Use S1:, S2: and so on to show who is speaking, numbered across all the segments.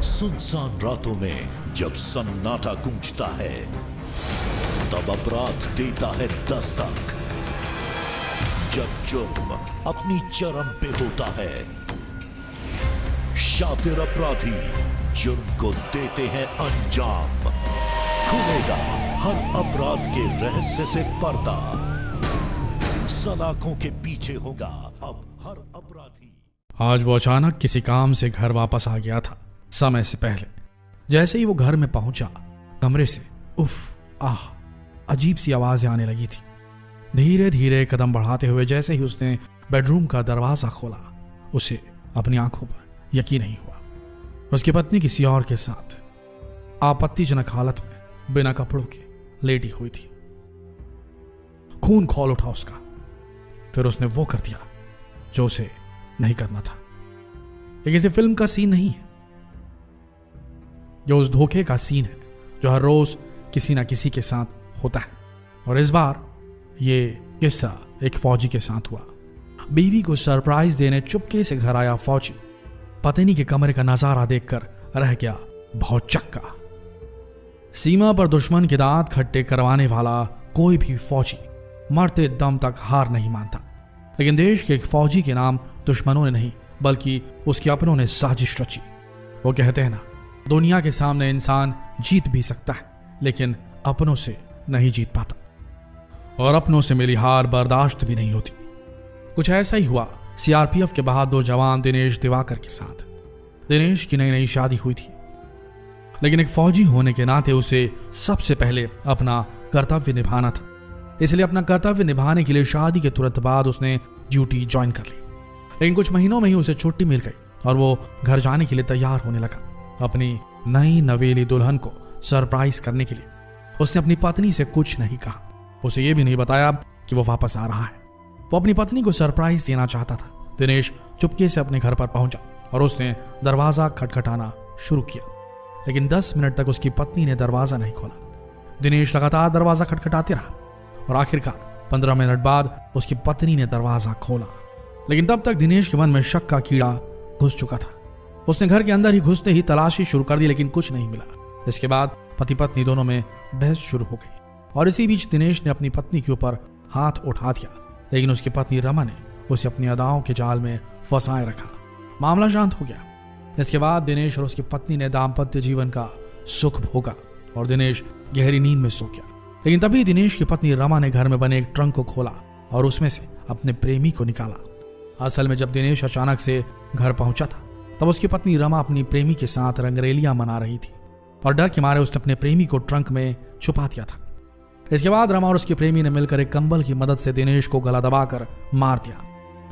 S1: सुनसान रातों में जब सन्नाटा गूंजता है, तब अपराध देता है दस्तक। जब जुर्म अपनी चरम पे होता है, शातिर अपराधी जुर्म को देते हैं अंजाम। खुलेगा हर अपराध के रहस्य से पर्दा, सलाखों के पीछे होगा अब हर अपराधी।
S2: आज वो अचानक किसी काम से घर वापस आ गया था, समय से पहले। जैसे ही वो घर में पहुंचा, कमरे से उफ आह अजीब सी आवाजें आने लगी थी। धीरे धीरे कदम बढ़ाते हुए जैसे ही उसने बेडरूम का दरवाजा खोला, उसे अपनी आंखों पर यकीन नहीं हुआ। उसकी पत्नी किसी और के साथ आपत्तिजनक हालत में बिना कपड़ों के लेटी हुई थी। खून खौल उठा उसका। फिर उसने वो कर दिया जो उसे नहीं करना था। ये किसी फिल्म का सीन नहीं है, जो उस धोखे का सीन है जो हर रोज किसी ना किसी के साथ होता है। और इस बार ये किस्सा एक फौजी के साथ हुआ। बीवी को सरप्राइज देने चुपके से घर आया फौजी पत्नी के कमरे का नजारा देखकर रह गया बहुत चक्का। सीमा पर दुश्मन के दांत खट्टे करवाने वाला कोई भी फौजी मरते दम तक हार नहीं मानता, लेकिन देश के एक फौजी के नाम दुश्मनों ने नहीं बल्कि उसके अपनों ने साजिश रची। वो कहते हैं ना, दुनिया के सामने इंसान जीत भी सकता है लेकिन अपनों से नहीं जीत पाता, और अपनों से मिली हार बर्दाश्त भी नहीं होती। कुछ ऐसा ही हुआ सीआरपीएफ के बहादुर जवान दिनेश दिवाकर के साथ। दिनेश की नई नई शादी हुई थी, लेकिन एक फौजी होने के नाते उसे सबसे पहले अपना कर्तव्य निभाना था। इसलिए अपना कर्तव्य निभाने के लिए शादी के तुरंत बाद उसने ड्यूटी ज्वाइन कर ली। लेकिन कुछ महीनों में ही उसे छुट्टी मिल गई और वो घर जाने के लिए तैयार होने लगा। अपनी नई नवेली दुल्हन को सरप्राइज करने के लिए उसने अपनी पत्नी से कुछ नहीं कहा। उसे यह भी नहीं बताया कि वो वापस आ रहा है। वो अपनी पत्नी को सरप्राइज देना चाहता था। दिनेश चुपके से अपने घर पर पहुंचा और उसने दरवाजा खटखटाना शुरू किया, लेकिन 10 मिनट तक उसकी पत्नी ने दरवाजा नहीं खोला। दिनेश लगातार दरवाजा खटखटाते रहा और आखिरकार 15 मिनट बाद उसकी पत्नी ने दरवाजा खोला। लेकिन तब तक दिनेश के मन में शक का कीड़ा घुस चुका था। उसने घर के अंदर ही घुसते ही तलाशी शुरू कर दी, लेकिन कुछ नहीं मिला। इसके बाद पति पत्नी दोनों में बहस शुरू हो गई और इसी बीच दिनेश ने अपनी पत्नी के ऊपर हाथ उठा दिया, लेकिन उसकी पत्नी रमा ने उसे अपनी अदाओं के जाल में फंसाए रखा। मामला शांत हो गया। इसके बाद दिनेश और उसकी पत्नी ने दाम्पत्य जीवन का सुख भोगा और दिनेश गहरी नींद में सो गया। लेकिन तभी दिनेश की पत्नी रमा ने घर में बने एक ट्रंक को खोला और उसमें से अपने प्रेमी को निकाला। असल में जब दिनेश अचानक से घर पहुंचा था, तब उसकी पत्नी रमा अपनी प्रेमी के साथ रंगरेलियां मना रही थी और डर के मारे उसने अपने प्रेमी को ट्रंक में छुपा दिया था। इसके बाद रमा और उसके प्रेमी ने मिलकर एक कंबल की मदद से दिनेश को गला दबाकर मार दिया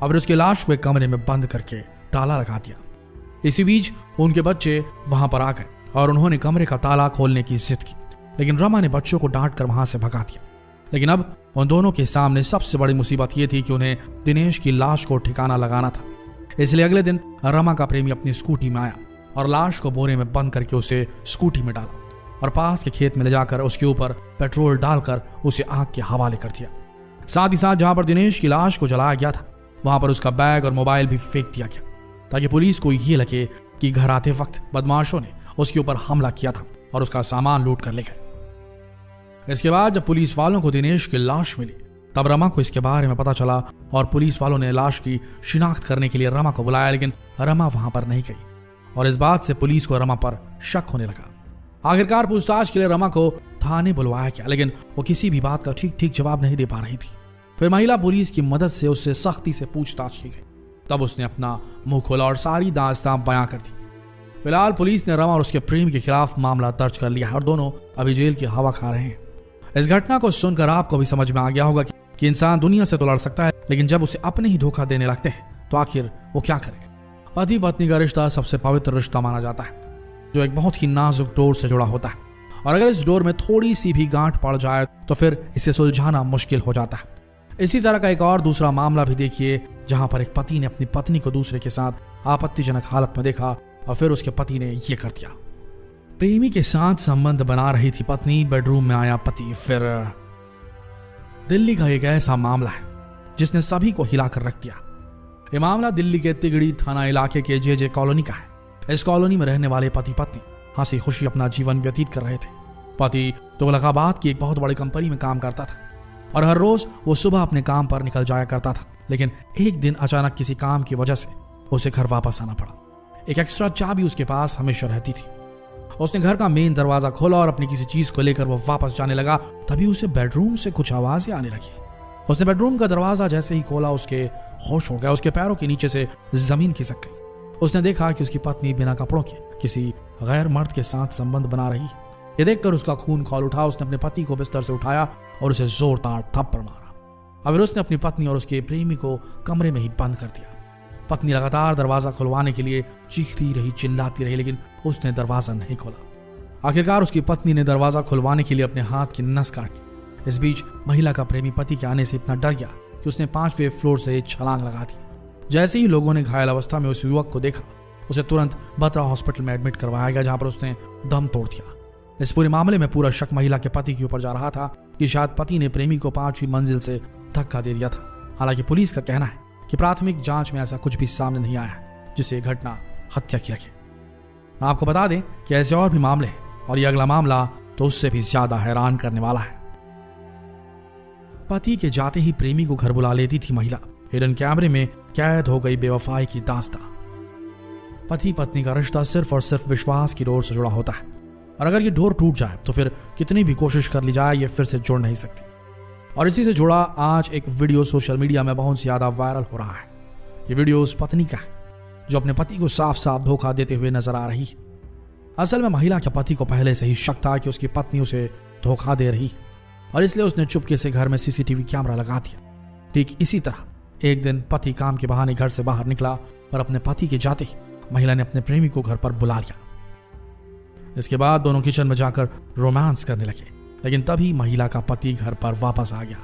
S2: और फिर उसकी लाश को एक कमरे में बंद करके ताला लगा दिया। इसी बीच उनके बच्चे वहां पर आ गए और उन्होंने कमरे का ताला खोलने की जिद की, लेकिन रमा ने बच्चों को डांट कर वहां से भगा दिया। लेकिन अब उन दोनों के सामने सबसे बड़ी मुसीबत यह थी कि उन्हें दिनेश की लाश को ठिकाना लगाना था। इसलिए अगले दिन रमा का प्रेमी अपनी स्कूटी में आया और लाश को बोरे में बंद करके उसे स्कूटी में डाला और पास के खेत में ले जाकर उसके ऊपर पेट्रोल डालकर उसे आग के हवाले कर दिया। साथ ही साथ जहां पर दिनेश की लाश को जलाया गया था, वहां पर उसका बैग और मोबाइल भी फेंक दिया गया, ताकि पुलिस को ये लगे कि घर आते वक्त बदमाशों ने उसके ऊपर हमला किया था और उसका सामान लूट कर ले गए। इसके बाद जब पुलिस वालों को दिनेश की लाश मिली, तब रमा को इसके बारे में पता चला और पुलिस वालों ने लाश की शिनाख्त करने के लिए रमा को बुलाया, लेकिन रमा वहां पर नहीं गई और इस बात से पुलिस को रमा पर शक होने लगा। आखिरकार पूछताछ के लिए रमा को थाने बुलवाया गया, लेकिन वो किसी भी बात का ठीक जवाब नहीं दे पा रही थी। फिर महिला पुलिस की मदद से उससे सख्ती से पूछताछ की गई। तब उसने अपना मुंह खोला और सारी दास्तान बयां कर दी। फिलहाल पुलिस ने रमा और उसके प्रेमी के खिलाफ मामला दर्ज कर लिया है और दोनों अभी जेल की हवा खा रहे हैं। इस घटना को सुनकर आपको भी समझ में आ गया होगा कि इंसान दुनिया से तो लड़ सकता है, लेकिन जब उसे अपने ही धोखा देने लगते हैं तो आखिर वो क्या करे। पति पत्नी का रिश्ता सबसे पवित्र रिश्ता माना जाता है, जो एक बहुत ही नाजुक डोर से जुड़ा होता है, और अगर इस डोर में थोड़ी सी भी गांठ पड़ जाए तो फिर इसे सुलझाना मुश्किल हो जाता है। इसी तरह का एक और दूसरा मामला भी देखिए, जहां पर एक पति ने अपनी पत्नी को दूसरे के साथ आपत्तिजनक हालत में देखा और फिर उसके पति ने यह कर दिया। प्रेमी के साथ संबंध बना रही थी पत्नी, बेडरूम में आया पति। फिर दिल्ली का एक ऐसा मामला है जिसने सभी को हिलाकर रख दिया। यह मामला दिल्ली के तिगड़ी थाना इलाके के जे कॉलोनी का है। इस कॉलोनी में रहने वाले पति पत्नी हंसी खुशी अपना जीवन व्यतीत कर रहे थे। पति तुगलकाबाद की एक बहुत बड़ी कंपनी में काम करता था और हर रोज वो सुबह अपने काम पर निकल जाया करता था, लेकिन एक दिन अचानक किसी काम की वजह से उसे घर वापस आना पड़ा। एक एक्स्ट्रा चाबी उसके पास हमेशा रहती थी। उसने घर का मेन दरवाजा खोला और अपनी किसी चीज को लेकर वो वापस जाने लगा, तभी उसे बेडरूम से कुछ आवाजें आने लगी। उसने बेडरूम का दरवाजा जैसे ही खोला उसके होश उड़ गया, उसके पैरों के नीचे से जमीन खिसक गई। उसने देखा कि उसकी पत्नी बिना कपड़ों के किसी गैर मर्द के साथ संबंध बना रही। ये देखकर उसका खून खौल उठा। उसने अपने पति को बिस्तर से उठाया और उसे जोरदार थप्पड़ मारा। अब उसने अपनी पत्नी और उसके प्रेमी को कमरे में ही बंद कर दिया। पत्नी लगातार दरवाजा खुलवाने के लिए चीखती रही, चिल्लाती रही, लेकिन उसने दरवाजा नहीं खोला। आखिरकार उसकी पत्नी ने दरवाजा खुलवाने के लिए अपने हाथ की नस काट ली। इस बीच महिला का प्रेमी पति के आने से इतना डर गया कि उसने 5वें फ्लोर से छलांग लगा दी। जैसे ही लोगों ने घायल अवस्था में उस युवक को देखा, उसे तुरंत बत्रा हॉस्पिटल में एडमिट करवाया गया, जहां पर उसने दम तोड़ दिया। इस पूरे मामले में पूरा शक महिला के पति के ऊपर जा रहा था कि शायद पति ने प्रेमी को 5वीं मंजिल से धक्का दे दिया था। हालांकि पुलिस का कहना है कि प्राथमिक जांच में ऐसा कुछ भी सामने नहीं आया है जिसे यह घटना हत्या की लगे। मैं आपको बता दें कि ऐसे और भी मामले हैं और ये अगला मामला तो उससे भी ज्यादा हैरान करने वाला है। पति के जाते ही प्रेमी को घर बुला लेती थी महिला। हिडन कैमरे में कैद हो गई बेवफाई की दास्तां। पति पत्नी का रिश्ता सिर्फ और सिर्फ विश्वास की डोर से जुड़ा होता है, और अगर ये डोर टूट जाए तो फिर कितनी भी कोशिश कर ली जाए ये फिर से जुड़ नहीं सकती। और इसी से जुड़ा आज एक वीडियो सोशल मीडिया में बहुत ज्यादा वायरल हो रहा है। ये वीडियो उस पत्नी का है जो अपने पति को साफ साफ धोखा देते हुए नजर आ रही है। असल में महिला के पति को पहले से ही शक था कि उसकी पत्नी उसे धोखा दे रही, और इसलिए उसने चुपके से घर में सीसीटीवी कैमरा लगा दिया। ठीक इसी तरह एक दिन पति काम के बहाने घर से बाहर निकला और अपने पति के जाते ही महिला ने अपने प्रेमी को घर पर बुला लिया। इसके बाद दोनों किचन में जाकर रोमांस करने लगे, लेकिन तभी महिला का पति घर पर वापस आ गया।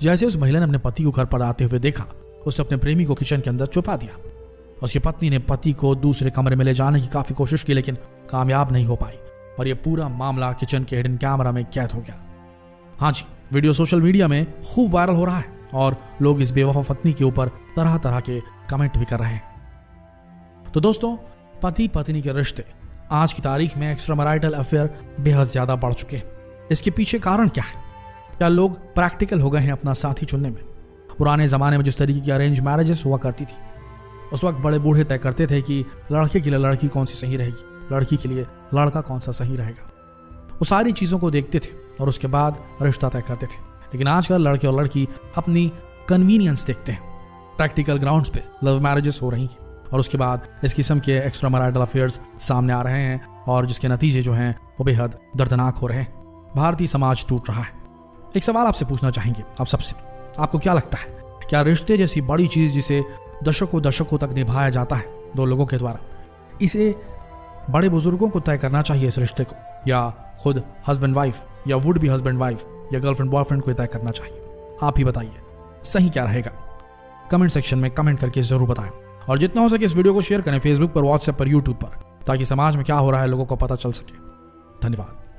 S2: जैसे उस महिला ने अपने पति को घर पर आते हुए देखा, उसने अपने प्रेमी को किचन के अंदर छुपा दिया। उसकी पत्नी ने पति को दूसरे कमरे में ले जाने की काफी कोशिश की, लेकिन कामयाब नहीं हो पाई, और यह पूरा मामला किचन के हिडन कैमरा में कैद हो गया। हाँ जी, वीडियो सोशल मीडिया में खूब वायरल हो रहा है और लोग इस बेवफा पत्नी के ऊपर तरह तरह के कमेंट भी कर रहे हैं। तो दोस्तों, पति पत्नी के रिश्ते आज की तारीख में एक्स्ट्रामैरिटल अफेयर बेहद ज्यादा बढ़ चुके हैं। इसके पीछे कारण क्या है? क्या लोग प्रैक्टिकल हो गए हैं अपना साथी चुनने में? पुराने जमाने में जिस तरीके की अरेंज मैरिजेस हुआ करती थी, उस वक्त बड़े बूढ़े तय करते थे कि लड़के के लिए लड़की कौन सी सही रहेगी, लड़की के लिए लड़का कौन सा सही रहेगा। वो सारी चीजों को देखते थे और उसके बाद रिश्ता तय करते थे। लेकिन आजकल लड़के और लड़की अपनी कन्वीनियंस देखते हैं। प्रैक्टिकल ग्राउंड्स पे लव मैरिजेस हो रही हैं और उसके बाद इस किस्म के एक्स्ट्रामैरिटल अफेयर्स सामने आ रहे हैं, और जिसके नतीजे जो हैं वो बेहद दर्दनाक हो रहे हैं। भारतीय समाज टूट रहा है। एक सवाल आपसे पूछना चाहेंगे आप सबसे, आपको क्या लगता है, क्या रिश्ते जैसी बड़ी चीज जिसे दशकों तक निभाया जाता है दो लोगों के द्वारा, इसे बड़े बुजुर्गों को तय करना चाहिए इस रिश्ते को, या खुद हस्बैंड वाइफ या वुड बी हस्बैंड वाइफ या गर्लफ्रेंड बॉयफ्रेंड को तय करना चाहिए? आप ही बताइए, सही क्या रहेगा? कमेंट सेक्शन में कमेंट करके जरूर बताएं, और जितना हो सके इस वीडियो को शेयर करें फेसबुक पर, व्हाट्सएप पर, यूट्यूब पर, ताकि समाज में क्या हो रहा है लोगों को पता चल सके। धन्यवाद।